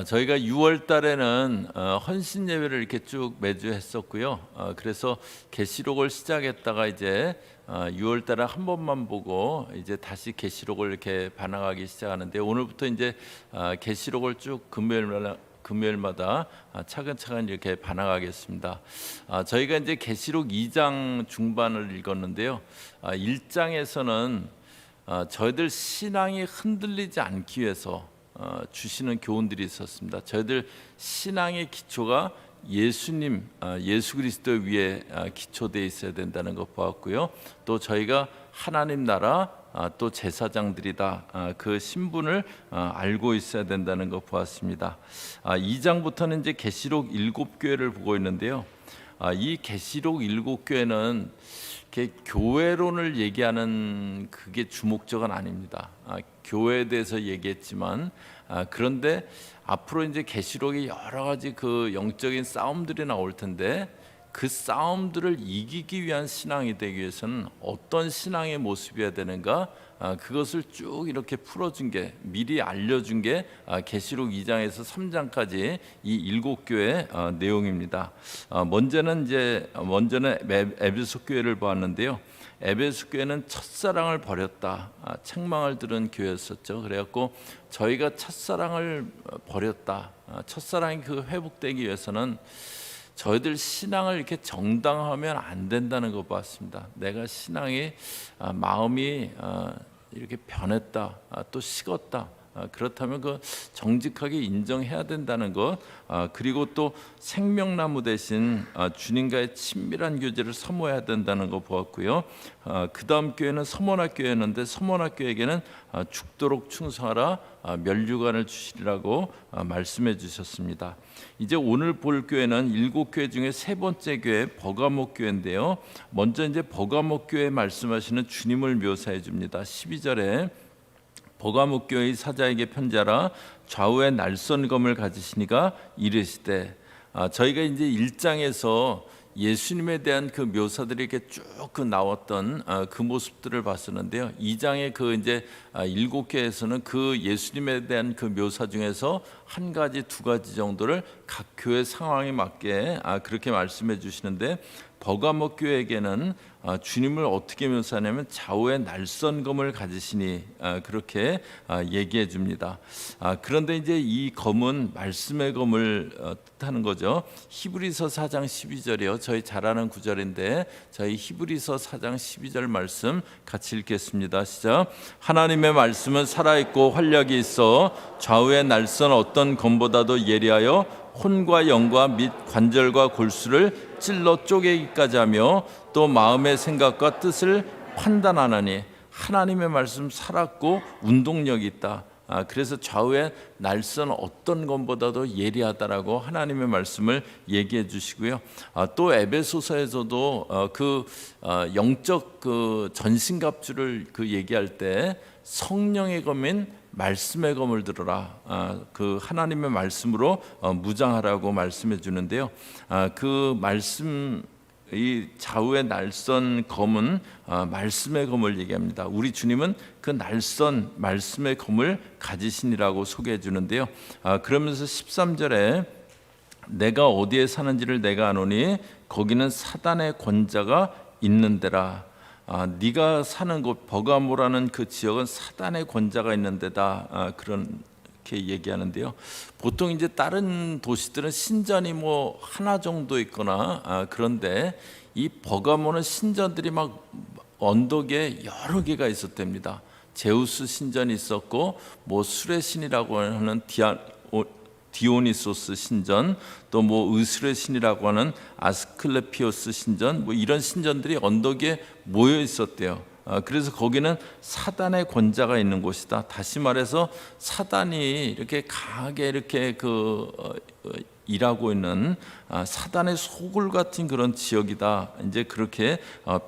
저희가 6월 달에는 헌신 예배를 이렇게 쭉 매주 했었고요. 그래서 계시록을 시작했다가 이제 6월 달에 한 번만 보고 이제 다시 계시록을 이렇게 반항하기 시작하는데, 오늘부터 이제 계시록을 쭉 금요일마다 차근차근 이렇게 반항하겠습니다. 저희가 이제 계시록 2장 중반을 읽었는데요. 1장에서는 저희들 신앙이 흔들리지 않기 위해서 주시는 교훈들이 있었습니다. 저희들 신앙의 기초가 예수님, 예수 그리스도 위에 기초되어 있어야 된다는 것 보았고요. 또 저희가 하나님 나라 또 제사장들이다, 그 신분을 알고 있어야 된다는 것 보았습니다. 2장부터는 이제 계시록 7교회를 보고 있는데요. 이 계시록 7교회는 교회론을 얘기하는 그게 주목적은 아닙니다. 교회에 대해서 얘기했지만, 그런데 앞으로 이제 계시록에 여러 가지 그 영적인 싸움들이 나올 텐데, 그 싸움들을 이기기 위한 신앙이 되기 위해서는 어떤 신앙의 모습이어야 되는가, 그것을 쭉 이렇게 풀어준 게, 미리 알려준 게 계시록 2장에서 3장까지 이 7교회 내용입니다. 먼저는 에베소 교회를 보았는데요. 에베소 교회는 첫사랑을 버렸다, 책망을 들은 교회였었죠. 그래갖고 저희가 첫사랑을 버렸다, 첫사랑이 그 회복되기 위해서는 저희들 신앙을 이렇게 정당화하면 안 된다는 거 봤습니다. 내가 신앙이 마음이 이렇게 변했다, 또 식었다, 그렇다면 그 정직하게 인정해야 된다는 것, 그리고 또 생명나무 대신 주님과의 친밀한 교제를 사모해야 된다는 거 보았고요. 그 다음 교회는 서머나 교회였는데, 서머나 교회에게는 죽도록 충성하라, 멸류관을 주시리라고 말씀해 주셨습니다. 이제 오늘 볼 교회는 7교회 중에 세 번째 교회 버가모 교회인데요. 먼저 이제 버가모 교회 말씀하시는 주님을 묘사해 줍니다. 12절에 버가모 교회의 사자에게 편지하라, 좌우에 날선 검을 가지시니가 이르시되, 저희가 이제 1장에서 예수님에 대한 그 묘사들이 이렇게 쭉 나왔던 그 모습들을 봤었는데요. 2장의 그 이제 7교회에서는 그 예수님에 대한 그 묘사 중에서 한 가지, 두 가지 정도를 각 교회 상황에 맞게 그렇게 말씀해 주시는데, 버가모 교회에게는 주님을 어떻게 묘사하냐면 좌우에 날선 검을 가지시니, 그렇게 얘기해 줍니다. 그런데 이제 이 검은 말씀의 검을 뜻하는 거죠. 히브리서 4장 12절이요. 저희 잘 아는 구절인데, 저희 히브리서 4장 12절 말씀 같이 읽겠습니다. 시작. 하나님의 말씀은 살아있고 활력이 있어 좌우에 날선 어떤 검보다도 예리하여 혼과 영과 및 관절과 골수를 찔러 쪼개기까지 하며 또 마음의 생각과 뜻을 판단하나니, 하나님의 말씀 살았고 운동력이 있다. 그래서 좌우에 날선 어떤 것보다도 예리하다라고 하나님의 말씀을 얘기해 주시고요. 또 에베소서에서도 그 영적 그 전신갑주를 그 얘기할 때 성령의 검인 말씀의 검을 들어라, 그 하나님의 말씀으로 무장하라고 말씀해 주는데요. 그 말씀, 이 좌우의 날선 검은 말씀의 검을 얘기합니다. 우리 주님은 그 날선 말씀의 검을 가지시니라고 소개해 주는데요. 그러면서 13절에 내가 어디에 사는지를 내가 아노니 거기는 사단의 권자가 있는 데라. 네가 사는 곳 버가모라는 그 지역은 사단의 권자가 있는 데다, 그렇게 얘기하는데요. 보통 이제 다른 도시들은 신전이 뭐 하나 정도 있거나 그런데 이 버가모는 신전들이 막 언덕에 여러 개가 있었답니다. 제우스 신전이 있었고, 뭐 술의 신이라고 하는 디오니소스 신전, 또 뭐 의술의 신이라고 하는 아스클레피오스 신전, 뭐 이런 신전들이 언덕에 모여 있었대요. 그래서 거기는 사단의 권자가 있는 곳이다. 다시 말해서 사단이 이렇게 강하게 이렇게 일하고 있는 사단의 소굴 같은 그런 지역이다. 이제 그렇게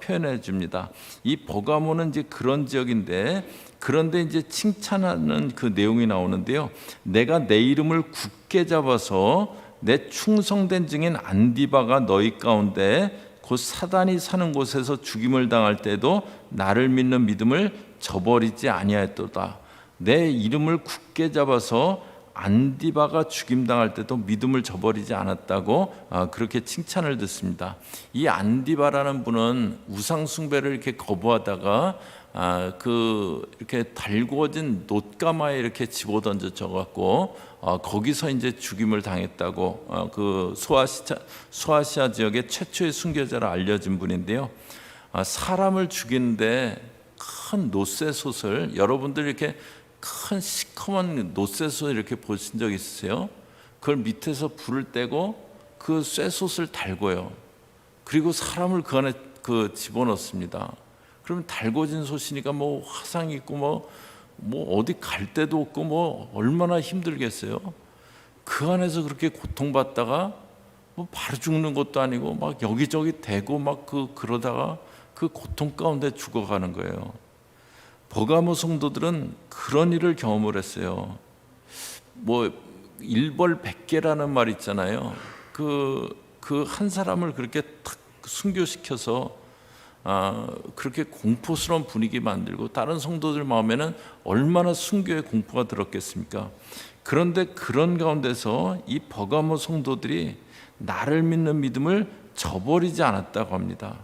표현해 줍니다. 이 버가모는 이제 그런 지역인데, 그런데 이제 칭찬하는 그 내용이 나오는데요. 내가 내 이름을 굳게 잡아서 내 충성된 증인 안디바가 너희 가운데 곧 사단이 사는 곳에서 죽임을 당할 때도 나를 믿는 믿음을 저버리지 아니하였도다. 내 이름을 굳게 잡아서 안디바가 죽임당할 때도 믿음을 저버리지 않았다고 그렇게 칭찬을 듣습니다. 이 안디바라는 분은 우상 숭배를 이렇게 거부하다가 이렇게 달구어진 놋가마에 이렇게 집어던져 갖고 거기서 이제 죽임을 당했다고 그 소아시아 지역의 최초의 순교자로 알려진 분인데요. 사람을 죽이는데 큰 놋쇠솥을, 여러분들 이렇게 큰 시커먼 놋쇠솥 이렇게 보신 적 있으세요? 그걸 밑에서 불을 떼고 그 쇠솥을 달궈요. 그리고 사람을 그 안에 집어넣습니다. 그러면 달궈진 솥이니까 뭐 화상 있고 뭐 어디 갈 데도 없고 뭐 얼마나 힘들겠어요. 그 안에서 그렇게 고통받다가 뭐 바로 죽는 것도 아니고 막 여기저기 대고 막 그러다가 그 고통 가운데 죽어가는 거예요. 버가모 성도들은 그런 일을 경험을 했어요. 뭐 일벌 100개라는 말 있잖아요. 그 한 사람을 그렇게 탁 순교시켜서 그렇게 공포스러운 분위기 만들고 다른 성도들 마음에는 얼마나 순교의 공포가 들었겠습니까? 그런데 그런 가운데서 이 버가모 성도들이 나를 믿는 믿음을 저버리지 않았다고 합니다.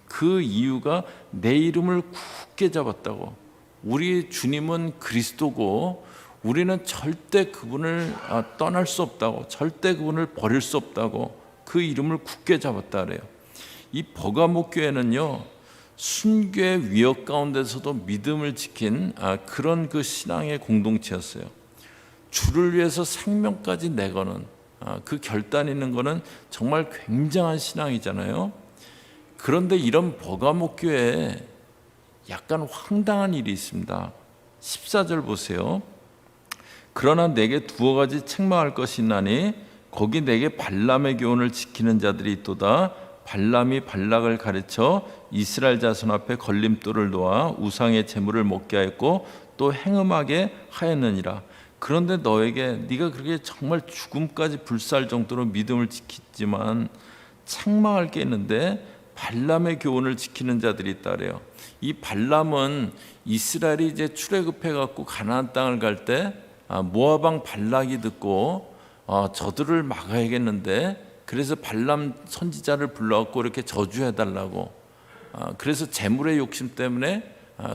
그 이유가 내 이름을 굳게 잡았다고. 우리 주님은 그리스도고 우리는 절대 그분을 떠날 수 없다고, 절대 그분을 버릴 수 없다고 그 이름을 굳게 잡았다 그래요. 이 버가모 교회는요, 순교의 위협 가운데서도 믿음을 지킨 그런 그 신앙의 공동체였어요. 주를 위해서 생명까지 내거는 그 결단이 있는 거는 정말 굉장한 신앙이잖아요. 그런데 이런 버가모 교회에 약간 황당한 일이 있습니다. 14절 보세요. 그러나 내게 두어 가지 책망할 것이 있나니 거기 내게 발람의 교훈을 지키는 자들이 있도다. 발람이 발락을 가르쳐 이스라엘 자손 앞에 걸림돌을 놓아 우상의 제물을 먹게 하였고 또 행음하게 하였느니라. 그런데 너에게 네가 그렇게 정말 죽음까지 불사할 정도로 믿음을 지키지만 책망할 게 있는데 발람의 교훈을 지키는 자들이 있다 그래요. 이 발람은 이스라엘이 이제 출애굽해 갖고 가나안 땅을 갈 때 모압 왕 발락이 듣고 저들을 막아야겠는데, 그래서 발람 선지자를 불러갖고 이렇게 저주해 달라고. 그래서 재물의 욕심 때문에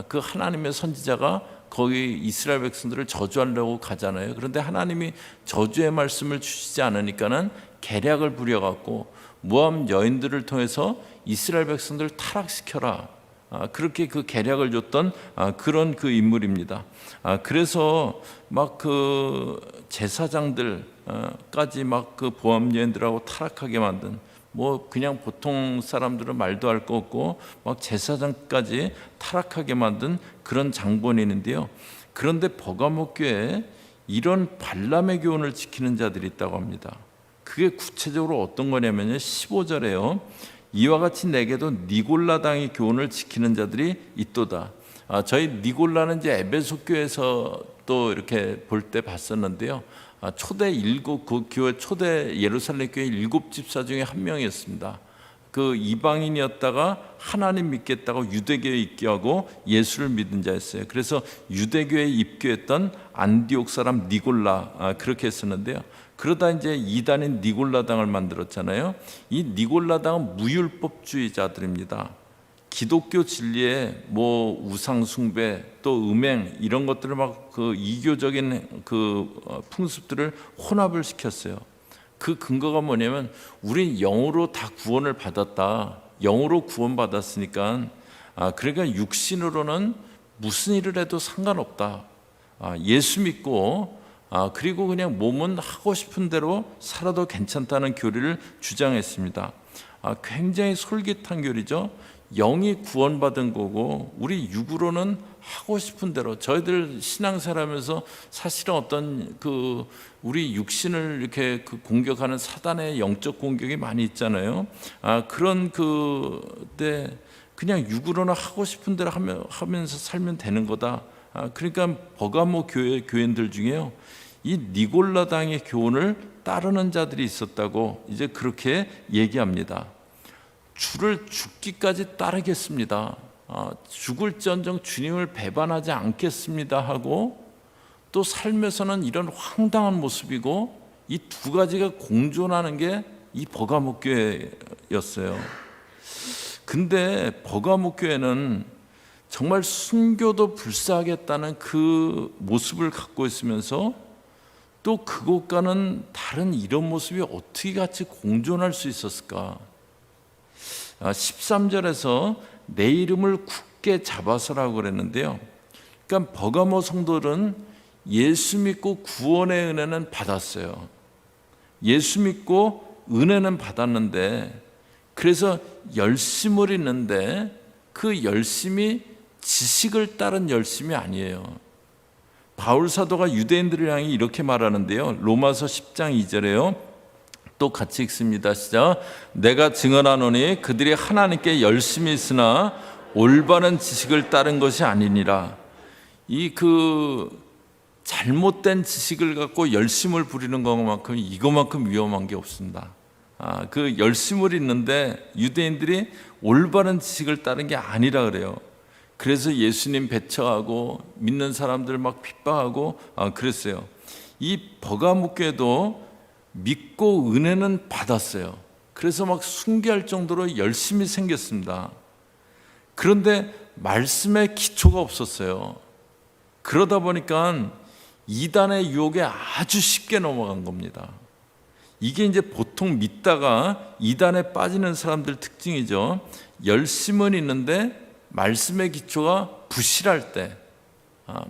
그 하나님의 선지자가 거기 이스라엘 백성들을 저주하려고 가잖아요. 그런데 하나님이 저주의 말씀을 주시지 않으니까는 계략을 부려갖고 모압 여인들을 통해서 이스라엘 백성들을 타락시켜라. 그렇게 그 계략을 줬던 그런 그 인물입니다. 그래서 막 그 제사장들까지 막 그 모압 여인들하고 타락하게 만든, 뭐 그냥 보통 사람들은 말도 할 거 없고 막 제사장까지 타락하게 만든 그런 장본인인데요. 그런데 버가모 교회에 이런 발람의 교훈을 지키는 자들이 있다고 합니다. 그게 구체적으로 어떤 거냐면요, 15절에요. 이와 같이 내게도 니골라당의 교훈을 지키는 자들이 있도다. 저희 니골라는 이제 에베소 교회에서 또 이렇게 볼 때 봤었는데요. 초대 그 교회 초대 예루살렘 교회 7집사 중에 한 명이었습니다. 그 이방인이었다가 하나님 믿겠다고 유대교에 입교하고 예수를 믿은 자였어요. 그래서 유대교에 입교했던 안디옥 사람 니골라, 그렇게 했었는데요. 그러다 이제 이단인 니골라당을 만들었잖아요. 이 니골라당은 무율법주의자들입니다. 기독교 진리에 뭐 우상 숭배 또 음행 이런 것들을 막 그 이교적인 그 풍습들을 혼합을 시켰어요. 그 근거가 뭐냐면 우린 영으로 다 구원을 받았다. 영으로 구원받았으니까 그러니까 육신으로는 무슨 일을 해도 상관없다. 예수 믿고 그리고 그냥 몸은 하고 싶은 대로 살아도 괜찮다는 교리를 주장했습니다. 굉장히 솔깃한 교리죠. 영이 구원받은 거고 우리 육으로는 하고 싶은 대로, 저희들 신앙생활하면서 사실은 어떤 그 우리 육신을 이렇게 그 공격하는 사단의 영적 공격이 많이 있잖아요. 그런 그때 그냥 육으로는 하고 싶은 대로 하면서 살면 되는 거다. 그러니까 버가모 교인들 중에요, 이 니골라당의 교훈을 따르는 자들이 있었다고 이제 그렇게 얘기합니다. 주를 죽기까지 따르겠습니다. 죽을지언정 주님을 배반하지 않겠습니다 하고 또 삶에서는 이런 황당한 모습이고, 이 두 가지가 공존하는 게 이 버가모 교회였어요. 근데 버가모 교회는 정말 순교도 불사하겠다는 그 모습을 갖고 있으면서 또 그것과는 다른 이런 모습이 어떻게 같이 공존할 수 있었을까? 13절에서 내 이름을 굳게 잡아서라고 그랬는데요. 그러니까 버가모 성도들은 예수 믿고 구원의 은혜는 받았어요. 예수 믿고 은혜는 받았는데, 그래서 열심을 있는데 그 열심이 지식을 따른 열심이 아니에요. 바울 사도가 유대인들을 향해 이렇게 말하는데요. 로마서 10장 2절에요. 또 같이 읽습니다. 시작. 내가 증언하노니 그들이 하나님께 열심히 있으나 올바른 지식을 따른 것이 아니니라. 잘못된 지식을 갖고 열심을 부리는 것만큼 이거만큼 위험한 게 없습니다. 그 열심을 있는데 유대인들이 올바른 지식을 따른 게 아니라 그래요. 그래서 예수님 배척하고 믿는 사람들 막 핍박하고 그랬어요. 이 버가모 교회도 믿고 은혜는 받았어요. 그래서 막 순교할 정도로 열심히 생겼습니다. 그런데 말씀에 기초가 없었어요. 그러다 보니까 이단의 유혹에 아주 쉽게 넘어간 겁니다. 이게 이제 보통 믿다가 이단에 빠지는 사람들 특징이죠. 열심은 있는데 말씀의 기초가 부실할 때,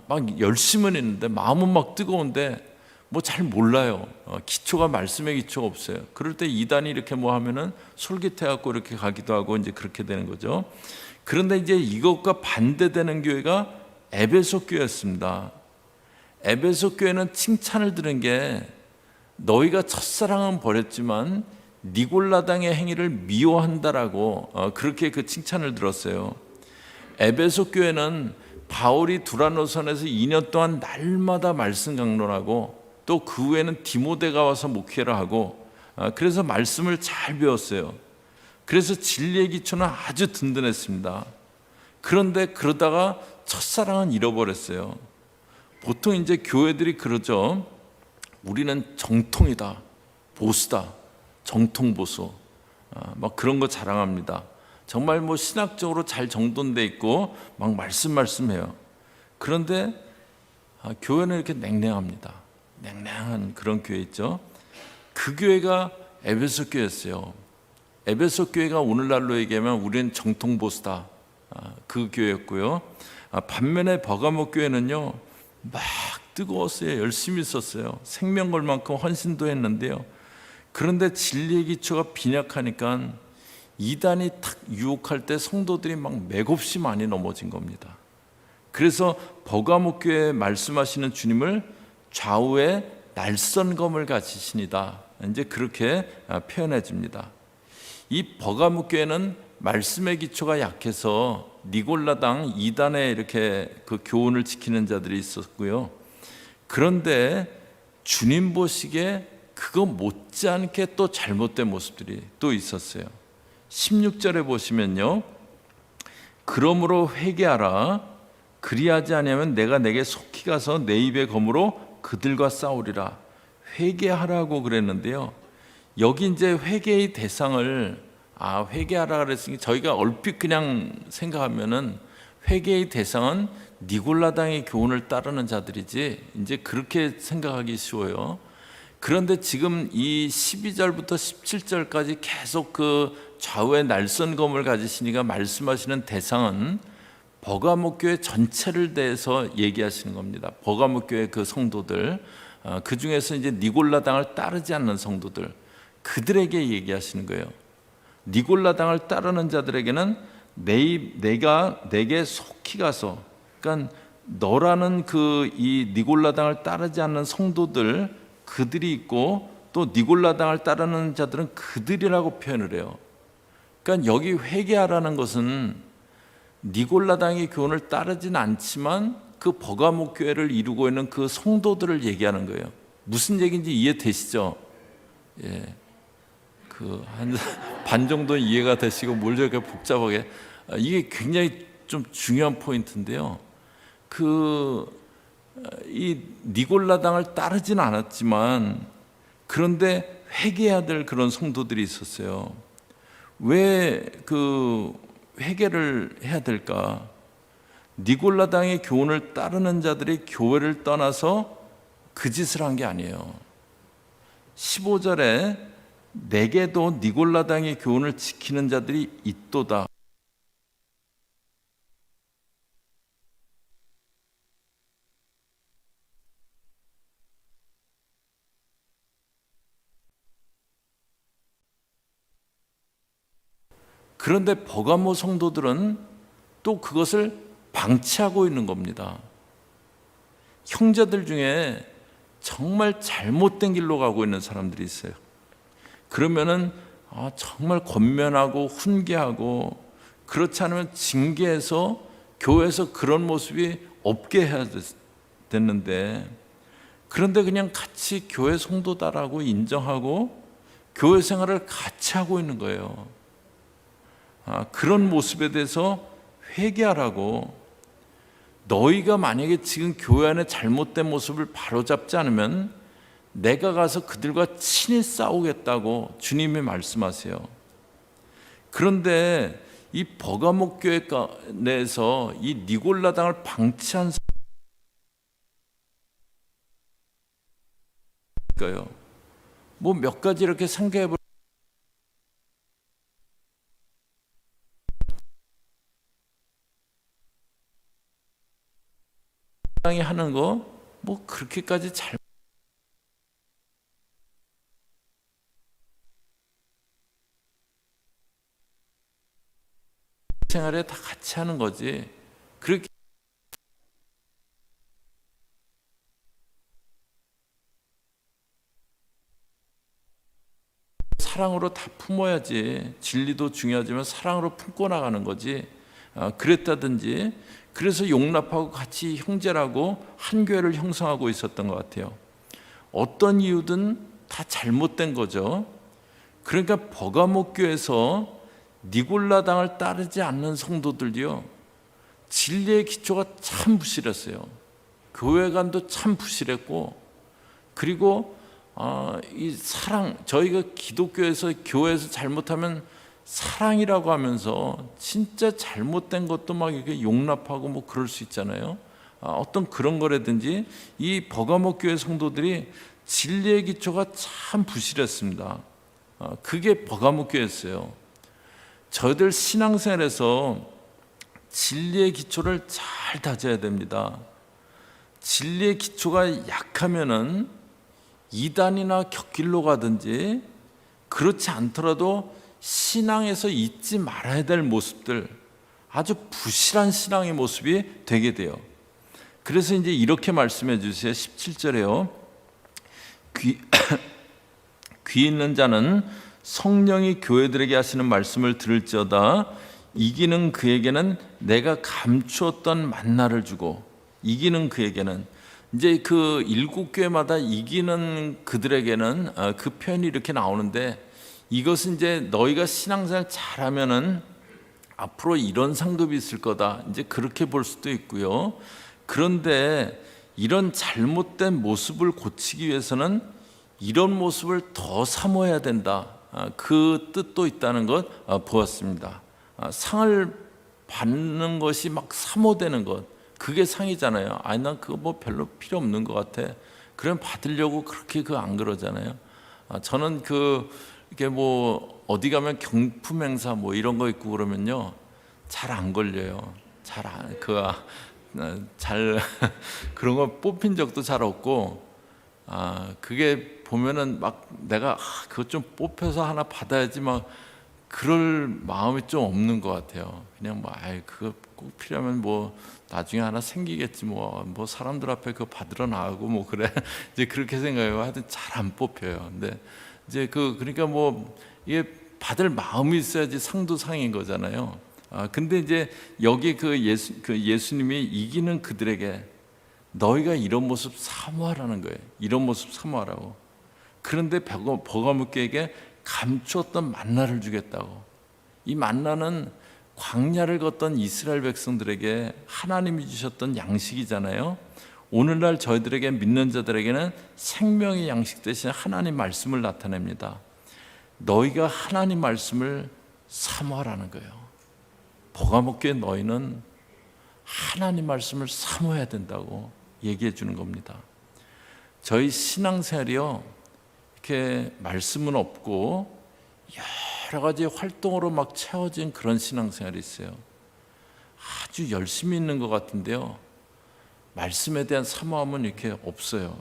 막 열심은 있는데 마음은 막 뜨거운데 뭐 잘 몰라요. 기초가 말씀의 기초가 없어요. 그럴 때 이단이 이렇게 뭐 하면은 솔깃해갖고 이렇게 가기도 하고 이제 그렇게 되는 거죠. 그런데 이제 이것과 반대되는 교회가 에베소 교회였습니다. 에베소 교회는 칭찬을 들은 게 너희가 첫사랑은 버렸지만 니골라당의 행위를 미워한다라고 그렇게 그 칭찬을 들었어요. 에베소 교회는 바울이 두라노선에서 2년 동안 날마다 말씀 강론하고 또 그 후에는 디모데가 와서 목회를 하고 그래서 말씀을 잘 배웠어요. 그래서 진리의 기초는 아주 든든했습니다. 그런데 그러다가 첫사랑은 잃어버렸어요. 보통 이제 교회들이 그러죠. 우리는 정통이다, 보수다, 정통보수, 막 그런 거 자랑합니다. 정말 뭐 신학적으로 잘 정돈돼 있고 막 말씀해요. 그런데 교회는 이렇게 냉랭합니다. 냉랭한 그런 교회 있죠. 그 교회가 에베소 교회였어요. 에베소 교회가 오늘날로 얘기하면 우리는 정통보수다, 그 교회였고요. 반면에 버가모 교회는요, 막 뜨거웠어요. 열심히 있었어요. 생명 걸 만큼 헌신도 했는데요. 그런데 진리의 기초가 빈약하니까 이단이 탁 유혹할 때 성도들이 막 맥없이 많이 넘어진 겁니다. 그래서 버가모 교회에 말씀하시는 주님을 좌우에 날선검을 가지시니다, 이제 그렇게 표현해 줍니다. 이 버가모 교회는 말씀의 기초가 약해서 니골라당 이단에 이렇게 그 교훈을 지키는 자들이 있었고요. 그런데 주님 보시기에 그거 못지않게 또 잘못된 모습들이 또 있었어요. 16절에 보시면요, 그러므로 회개하라. 그리하지 아니하면 내가 내게 속히 가서 내 입의 검으로 그들과 싸우리라. 회개하라고 그랬는데요, 여기 이제 회개의 대상을 회개하라 그랬으니 저희가 얼핏 그냥 생각하면은 회개의 대상은 니골라당의 교훈을 따르는 자들이지, 이제 그렇게 생각하기 쉬워요. 그런데 지금 이 12절부터 17절까지 계속 그 좌우의 날선검을 가지시니까 말씀하시는 대상은 버가모 교회 전체를 대해서 얘기하시는 겁니다. 버가모 교회 그 성도들, 그 중에서 이제 니골라당을 따르지 않는 성도들, 그들에게 얘기하시는 거예요. 니골라당을 따르는 자들에게는 내가 내게 속히 가서, 그러니까 너라는 이 니골라당을 따르지 않는 성도들, 그들이 있고 또 니골라당을 따르는 자들은 그들이라고 표현을 해요. 그러니까 여기 회개하라는 것은 니골라당의 교훈을 따르진 않지만 그 버가모 교회를 이루고 있는 그 성도들을 얘기하는 거예요. 무슨 얘기인지 이해되시죠? 예. 한 반 정도 이해가 되시고 뭘 저렇게 복잡하게, 이게 굉장히 좀 중요한 포인트인데요. 이 니골라당을 따르진 않았지만 그런데 회개해야 될 그런 성도들이 있었어요. 왜 그 회개를 해야 될까? 니골라당의 교훈을 따르는 자들이 교회를 떠나서 그 짓을 한 게 아니에요. 15절에 내게도 니골라당의 교훈을 지키는 자들이 있도다. 그런데 버가모 성도들은 또 그것을 방치하고 있는 겁니다. 형제들 중에 정말 잘못된 길로 가고 있는 사람들이 있어요. 그러면은 정말 권면하고 훈계하고 그렇지 않으면 징계해서 교회에서 그런 모습이 없게 해야 됐는데, 그런데 그냥 같이 교회 성도다라고 인정하고 교회 생활을 같이 하고 있는 거예요. 그런 모습에 대해서 회개하라고. 너희가 만약에 지금 교회 안에 잘못된 모습을 바로잡지 않으면 내가 가서 그들과 친히 싸우겠다고 주님이 말씀하세요. 그런데 이 버가목 교회 내에서 이 니골라당을 방치한 사람일까요? 뭐 몇 가지 이렇게 생각해 볼 당이 하는 거 뭐 그렇게까지 잘 생활에 다 같이 하는 거지. 그렇게 사랑으로 다 품어야지. 진리도 중요하지만 사랑으로 품고 나가는 거지. 그랬다든지, 그래서 용납하고 같이 형제라고 한 교회를 형성하고 있었던 것 같아요. 어떤 이유든 다 잘못된 거죠. 그러니까 버가목 교회에서 니골라당을 따르지 않는 성도들이요, 진리의 기초가 참 부실했어요. 교회관도 참 부실했고, 그리고 이 사랑, 저희가 기독교에서 교회에서 잘못하면 사랑이라고 하면서 진짜 잘못된 것도 막 이렇게 용납하고 뭐 그럴 수 있잖아요. 어떤 그런 거라든지, 이 버가목 교회 성도들이 진리의 기초가 참 부실했습니다. 그게 버가목 교회였어요. 저희들 신앙생활에서 진리의 기초를 잘 다져야 됩니다. 진리의 기초가 약하면은 이단이나 격길로 가든지, 그렇지 않더라도 신앙에서 잊지 말아야 될 모습들, 아주 부실한 신앙의 모습이 되게 돼요. 그래서 이제 이렇게 말씀해 주세요. 17절에요. 귀 있는 자는 성령이 교회들에게 하시는 말씀을 들을지어다. 이기는 그에게는 내가 감추었던 만나를 주고. 이기는 그에게는, 이제 그 일곱 교회마다 이기는 그들에게는 그 표현이 이렇게 나오는데, 이것은 이제 너희가 신앙생활 잘하면은 앞으로 이런 상급이 있을 거다, 이제 그렇게 볼 수도 있고요. 그런데 이런 잘못된 모습을 고치기 위해서는 이런 모습을 더 사모해야 된다, 그 뜻도 있다는 것 보았습니다. 상을 받는 것이 막 사모되는 것, 그게 상이잖아요. 아니 난 그거 뭐 별로 필요 없는 것 같아, 그럼 받으려고 그렇게 안 그러잖아요. 저는 이게 뭐 어디 가면 경품 행사 뭐 이런 거 있고 그러면요, 잘 안 걸려요. 잘 그런 거 뽑힌 적도 잘 없고, 그게 보면은 막 내가 그것 좀 뽑혀서 하나 받아야지 막 그럴 마음이 좀 없는 것 같아요. 그냥 뭐 그거 꼭 필요하면 뭐 나중에 하나 생기겠지, 뭐 사람들 앞에 그거 받으러 나가고 뭐 그래 이제 그렇게 생각해요. 하여튼 잘 안 뽑혀요. 근데 이제 그러니까 뭐 이게 받을 마음이 있어야지 상도 상인 거잖아요. 근데 이제 여기 예수님이 이기는 그들에게 너희가 이런 모습 사모하라는 거예요. 이런 모습 사모하라고. 그런데 버가목교에게 감추었던 만나를 주겠다고. 이 만나는 광야를 걷던 이스라엘 백성들에게 하나님이 주셨던 양식이잖아요. 오늘날 저희들에게 믿는 자들에게는 생명의 양식 대신 하나님 말씀을 나타냅니다. 너희가 하나님 말씀을 사모하라는 거예요. 버가모교회 너희는 하나님 말씀을 사모해야 된다고 얘기해 주는 겁니다. 저희 신앙생활이요, 이렇게 말씀은 없고 여러 가지 활동으로 막 채워진 그런 신앙생활이 있어요. 아주 열심히 있는 것 같은데요, 말씀에 대한 사모함은 이렇게 없어요.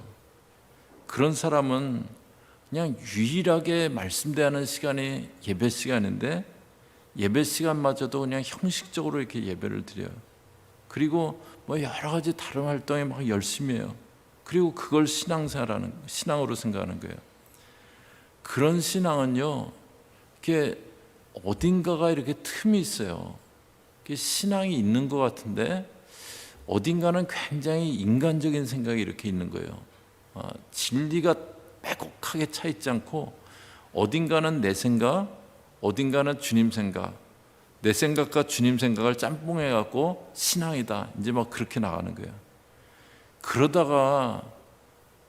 그런 사람은 그냥 유일하게 말씀 대하는 시간이 예배 시간인데 예배 시간마저도 그냥 형식적으로 이렇게 예배를 드려요. 그리고 뭐 여러 가지 다른 활동에 막 열심히 해요. 그리고 그걸 신앙으로 생각하는 거예요. 그런 신앙은요, 이게 어딘가가 이렇게 틈이 있어요. 이게 신앙이 있는 것 같은데 어딘가는 굉장히 인간적인 생각이 이렇게 있는 거예요. 진리가 빼곡하게 차 있지 않고 어딘가는 내 생각, 어딘가는 주님 생각, 내 생각과 주님 생각을 짬뽕해 갖고 신앙이다, 이제 막 그렇게 나가는 거예요. 그러다가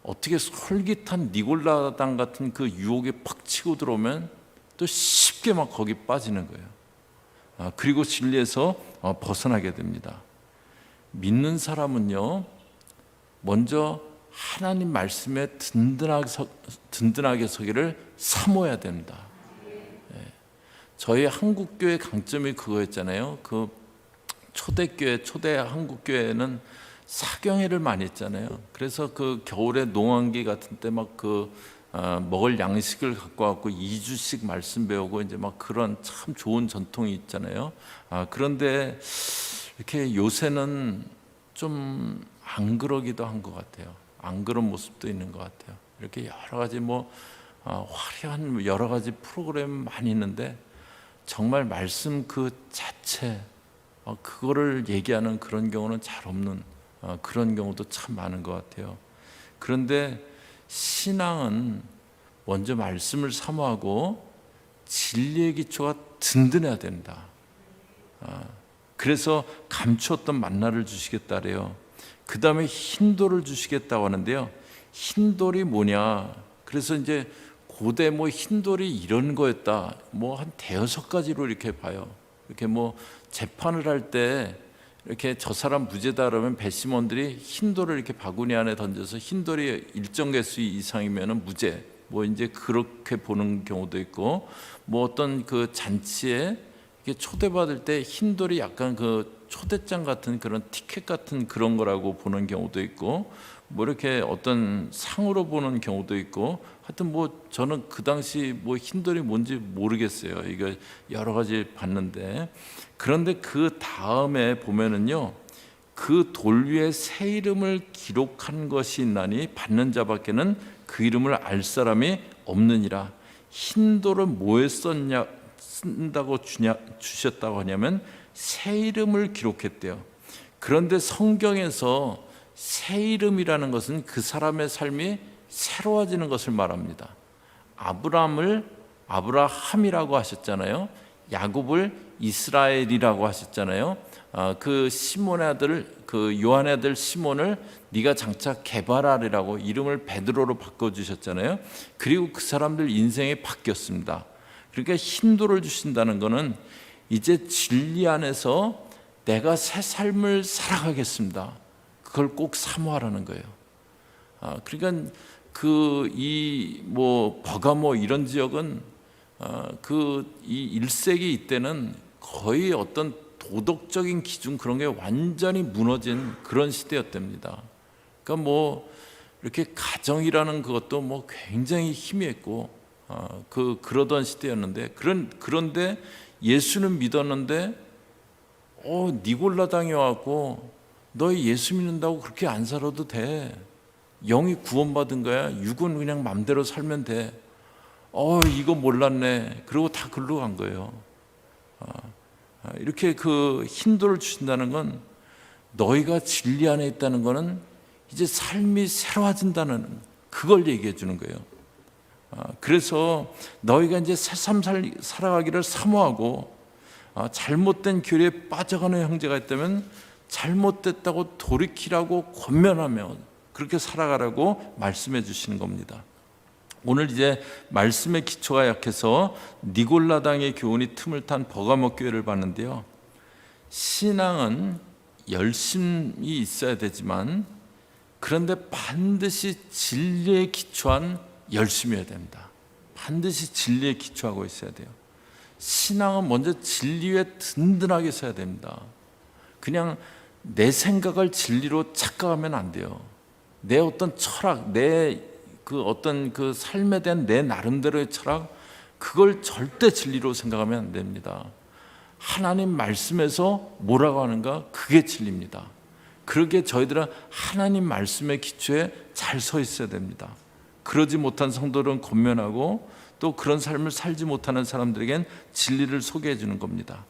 어떻게 솔깃한 니골라당 같은 그 유혹에 팍 치고 들어오면 또 쉽게 막 거기 빠지는 거예요. 그리고 진리에서 벗어나게 됩니다. 믿는 사람은요, 먼저 하나님 말씀에 든든하게 서기를 사모해야 됩니다. 저희 한국교회 강점이 그거였잖아요. 그 초대교회, 초대 한국교회는 사경회를 많이 했잖아요. 그래서 그 겨울에 농한기 같은 때 막 먹을 양식을 갖고 왔고 2주씩 말씀 배우고 이제 막 그런 참 좋은 전통이 있잖아요. 그런데 이렇게 요새는 좀 안 그러기도 한 것 같아요. 안 그런 모습도 있는 것 같아요. 이렇게 여러 가지 화려한 여러 가지 프로그램 많이 있는데 정말 말씀 그 자체 그거를 얘기하는 그런 경우는 잘 없는 그런 경우도 참 많은 것 같아요. 그런데 신앙은 먼저 말씀을 사모하고 진리의 기초가 든든해야 된다. 그래서 감추었던 만나를 주시겠다 그래요. 그 다음에 흰돌을 주시겠다고 하는데요, 흰돌이 뭐냐, 그래서 이제 고대 흰돌이 이런 거였다, 한 대여섯 가지로 이렇게 봐요. 이렇게 재판을 할 때 이렇게 저 사람 무죄다 그러면 배심원들이 흰돌을 이렇게 바구니 안에 던져서 흰돌이 일정 개수 이상이면은 무죄, 이제 그렇게 보는 경우도 있고, 어떤 그 잔치에 이렇게 초대받을 때 흰돌이 약간 그 초대장 같은 그런 티켓 같은 그런 거라고 보는 경우도 있고, 이렇게 어떤 상으로 보는 경우도 있고, 하여튼 저는 그 당시 흰돌이 뭔지 모르겠어요. 이거 여러 가지 봤는데, 그런데 그 다음에 보면은요, 그 돌 위에 새 이름을 기록한 것이 있나니 받는 자밖에는 그 이름을 알 사람이 없느니라. 흰돌을 뭐에 쓴다고 주셨다고 하냐면 새 이름을 기록했대요. 그런데 성경에서 새 이름이라는 것은 그 사람의 삶이 새로워지는 것을 말합니다. 아브라함을 아브라함이라고 하셨잖아요. 야곱을 이스라엘이라고 하셨잖아요. 그 시몬의 아들, 그 요한의 아들 시몬을 네가 장차 게바라리라고 이름을 베드로로 바꿔주셨잖아요. 그리고 그 사람들 인생이 바뀌었습니다. 그러니까 흰돌을 주신다는 것은 이제 진리 안에서 내가 새 삶을 살아가겠습니다. 그걸 꼭 사모하라는 거예요. 그러니까 버가모 이런 지역은 이 1세기 이때는 거의 어떤 도덕적인 기준 그런 게 완전히 무너진 그런 시대였답니다. 그러니까 이렇게 가정이라는 그것도 굉장히 희미했고 그러던 시대였는데, 그런데 예수는 믿었는데 니골라당이 와갖고 너희 예수 믿는다고 그렇게 안 살아도 돼. 영이 구원받은 거야. 육은 그냥 맘대로 살면 돼. 이거 몰랐네. 그리고 다 글로 간 거예요. 이렇게 그 흰돌을 주신다는 건 너희가 진리 안에 있다는 거는 이제 삶이 새로워진다는 그걸 얘기해 주는 거예요. 그래서 너희가 이제 새삼 살아가기를 사모하고 잘못된 교리에 빠져가는 형제가 있다면 잘못됐다고 돌이키라고 권면하며 그렇게 살아가라고 말씀해 주시는 겁니다. 오늘 이제 말씀의 기초가 약해서 니골라당의 교훈이 틈을 탄 버가모 교회를 봤는데요. 신앙은 열심이 있어야 되지만 그런데 반드시 진리에 기초한 열심이어야 됩니다. 반드시 진리에 기초하고 있어야 돼요. 신앙은 먼저 진리에 든든하게 서야 됩니다. 그냥 내 생각을 진리로 착각하면 안 돼요. 내 어떤 철학, 내 그 어떤 그 삶에 대한 내 나름대로의 철학, 그걸 절대 진리로 생각하면 안 됩니다. 하나님 말씀에서 뭐라고 하는가? 그게 진리입니다. 그러기에 저희들은 하나님 말씀의 기초에 잘 서 있어야 됩니다. 그러지 못한 성도들은 권면하고 또 그런 삶을 살지 못하는 사람들에겐 진리를 소개해 주는 겁니다.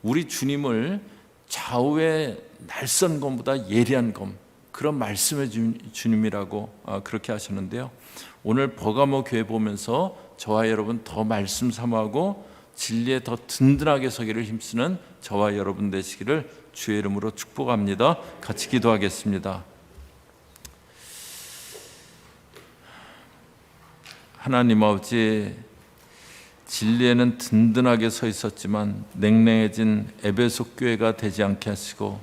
우리 주님을 좌우의 날선 검보다 예리한 검, 그런 말씀의 주님이라고 그렇게 하셨는데요. 오늘 버가모 교회 보면서 저와 여러분 더 말씀 사모하고 진리에 더 든든하게 서기를 힘쓰는 저와 여러분 되시기를 주의 이름으로 축복합니다. 같이 기도하겠습니다. 하나님 아버지, 진리에는 든든하게 서 있었지만 냉랭해진 에베소 교회가 되지 않게 하시고,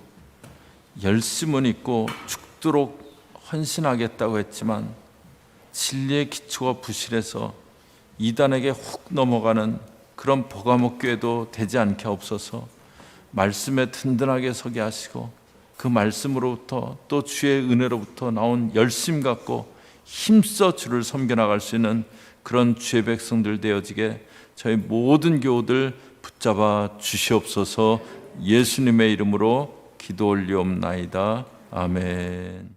열심은 있고 죽도록 헌신하겠다고 했지만 진리의 기초가 부실해서 이단에게 훅 넘어가는 그런 버가모 교회도 되지 않게 없어서 말씀에 든든하게 서게 하시고, 그 말씀으로부터 또 주의 은혜로부터 나온 열심 갖고 힘써 주를 섬겨나갈 수 있는 그런 주의 백성들 되어지게 저희 모든 교우들 붙잡아 주시옵소서. 예수님의 이름으로 기도 올리옵나이다. 아멘.